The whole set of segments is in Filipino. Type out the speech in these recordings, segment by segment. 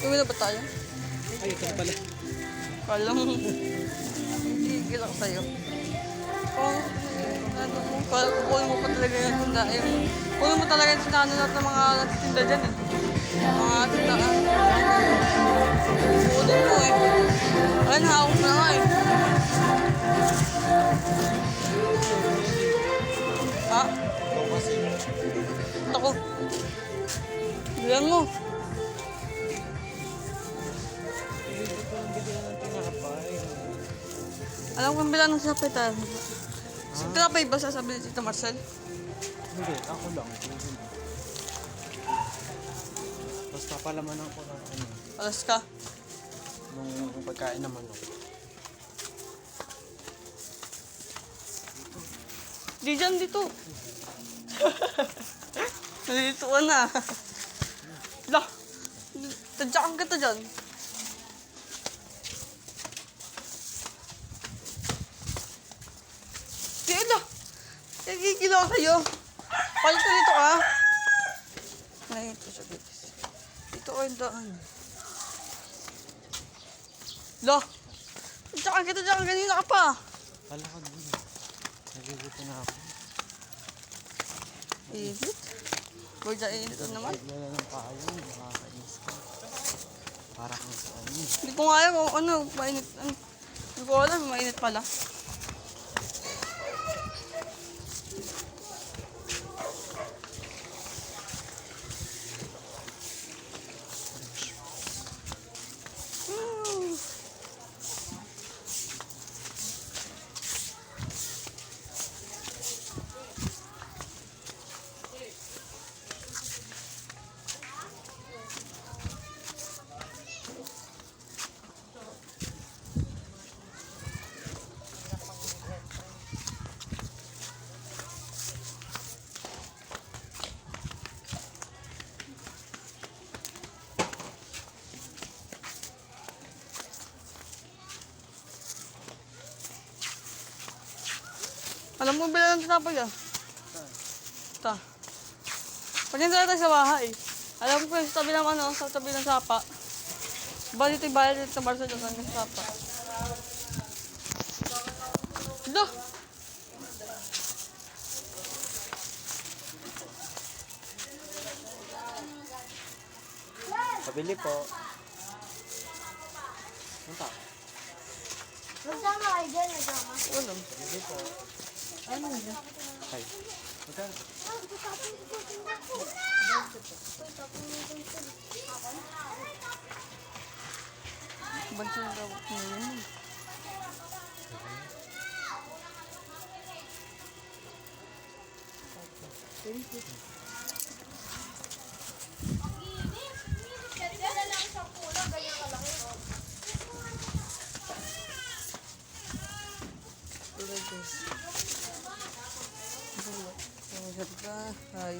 Uwi na ba tayo? Ay, ito na pala. Kala mo. Hindi lang sa'yo. Kung ano mo, kukunin mo pa talaga yung tinda. Kunin mo talaga yung tindahan lahat ng mga nagtitinda dyan eh. Mga tindahan. Kunin mo eh. Ayun, hawak na nga eh. Ha? Ito kasi. Ako. Bilang mo. Hindi ko lang bigyan ng tinapay. Alam kong bilang ng sapitan. Si tinapay ba sasabi ni Tita Marcel? Hindi, ako lang. Basta palamanan ko ng ano. Alas ka. Nung pagkain naman. Di dyan dito. Nalilituan na. Lah. Tadyakan kita dyan. Di lah. Nagigila kayo. Palit na dito ka. Ngayon ito sa bitis. Dito ko yung daan. Lah. Tadyakan kita dyan. Kanina ka pa. Palakad mo. Nalilito na ako. Init. Boy, dyan init naman. Wala ng kayo. Nakakainis ka. Para kang sa ano. Hindi ko nga alam kung ano, mainit. Hindi ko alam, mainit pala. Alam mo ba lang tinapay ah? Ito. Pagkita tayo sa bahay. Alam ko sa tabi ng ano, sa tabi ng sapa. Ba dito yung bayad dito sa Barso dyan sa sapa. Ito. Pabili po. Punta. Magsama kayo dyan, nagsama. Wala. Pabili po. Ano yun? Ay. Magkano? Bansa na daw ko yun. Ito guys. Ang ganda. Ay.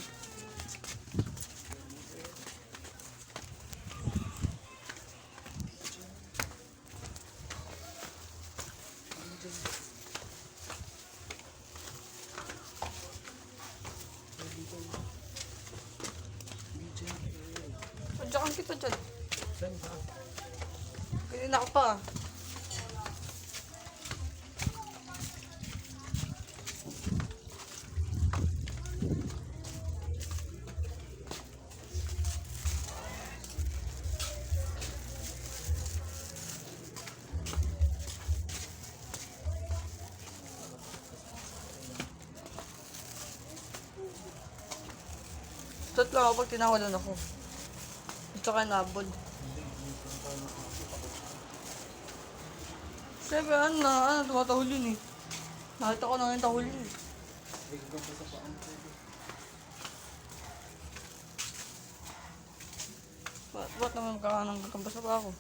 Tadyakan kita dyan. Saan ba? Kanina ka pa. Tot lang ako pag tinawalan ako. Gusto ka nabod. Siyempre, tumatahol yun eh. Nakita ko na yung tahol yun eh. Ba't naman magkakaanang gagambasa pa ako?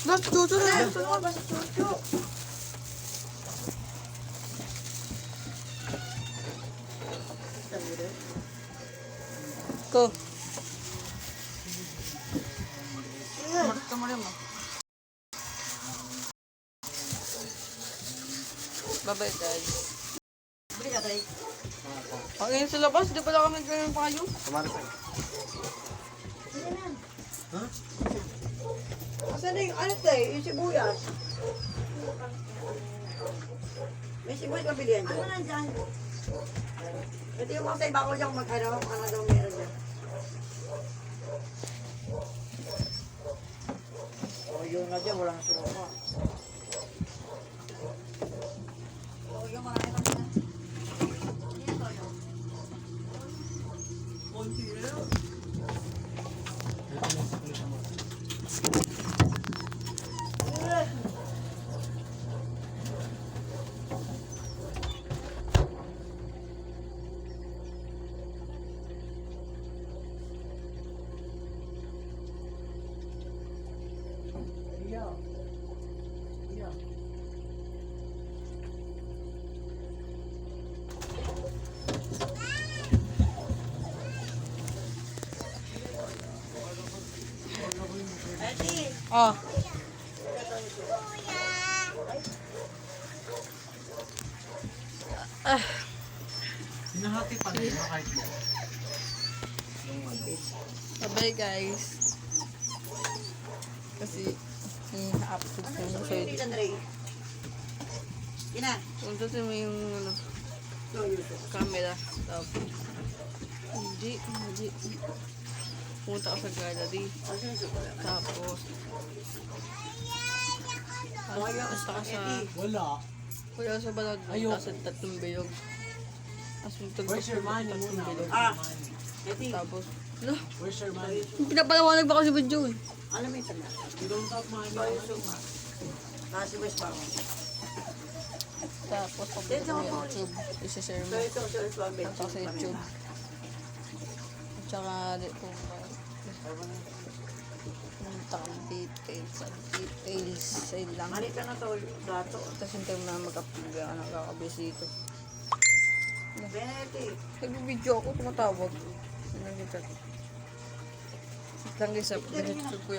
Ba't chucho na? Ano ba si Chuchu? Ko. Marit ka mo rin mo. Bye-bye guys. Bili ka, Trey. Ang ngayon sa labas, di pala kami ganun pa kayo. Tumari pa. Bili na. Asan na yung ano tayo? Yung sibuyas. May sibuyas mabilihan Ano dyan. nandyan? Ito yung mga sa iba ko dyan kung ano daw meron dyan. O yun nga dyan, walang sumama. O, yung marami kami na. Eti! Ah. Ah. Hinahati pa rin ba kahit mo? Bye guys. Kasi i-upload ko yung Hindi side. na, Trey. Ina. Punta mo yung ano, No, yun. camera. Tapos, hindi. Punta ka sa gallery. Asan yung suko lang? Tapos, Ayaw, basta ka sa, Wala. wala sa balad mo, Ayoko. tapos tatlong bilog. Tapos Where's your money tatlong muna? bilog. Ah. Eti. Tapos, no, Where's your money? pinapalawanag ba kasi video eh. Alam mo yung tanda. You don't have money. Ayaw suko. Nasi West Bank. Tapos, papunta mo yung YouTube. Isa-share mo. So ito, so ito ang Punta ka sa YouTube. At saka, dito, punta kang details. Ang details, sa'yo lang. Mali ka na to, dato. Tapos yung time na mag-upload ka, nakakabisito. Beneti. Nag-video ako, tumatawag. Lang guys, ko ko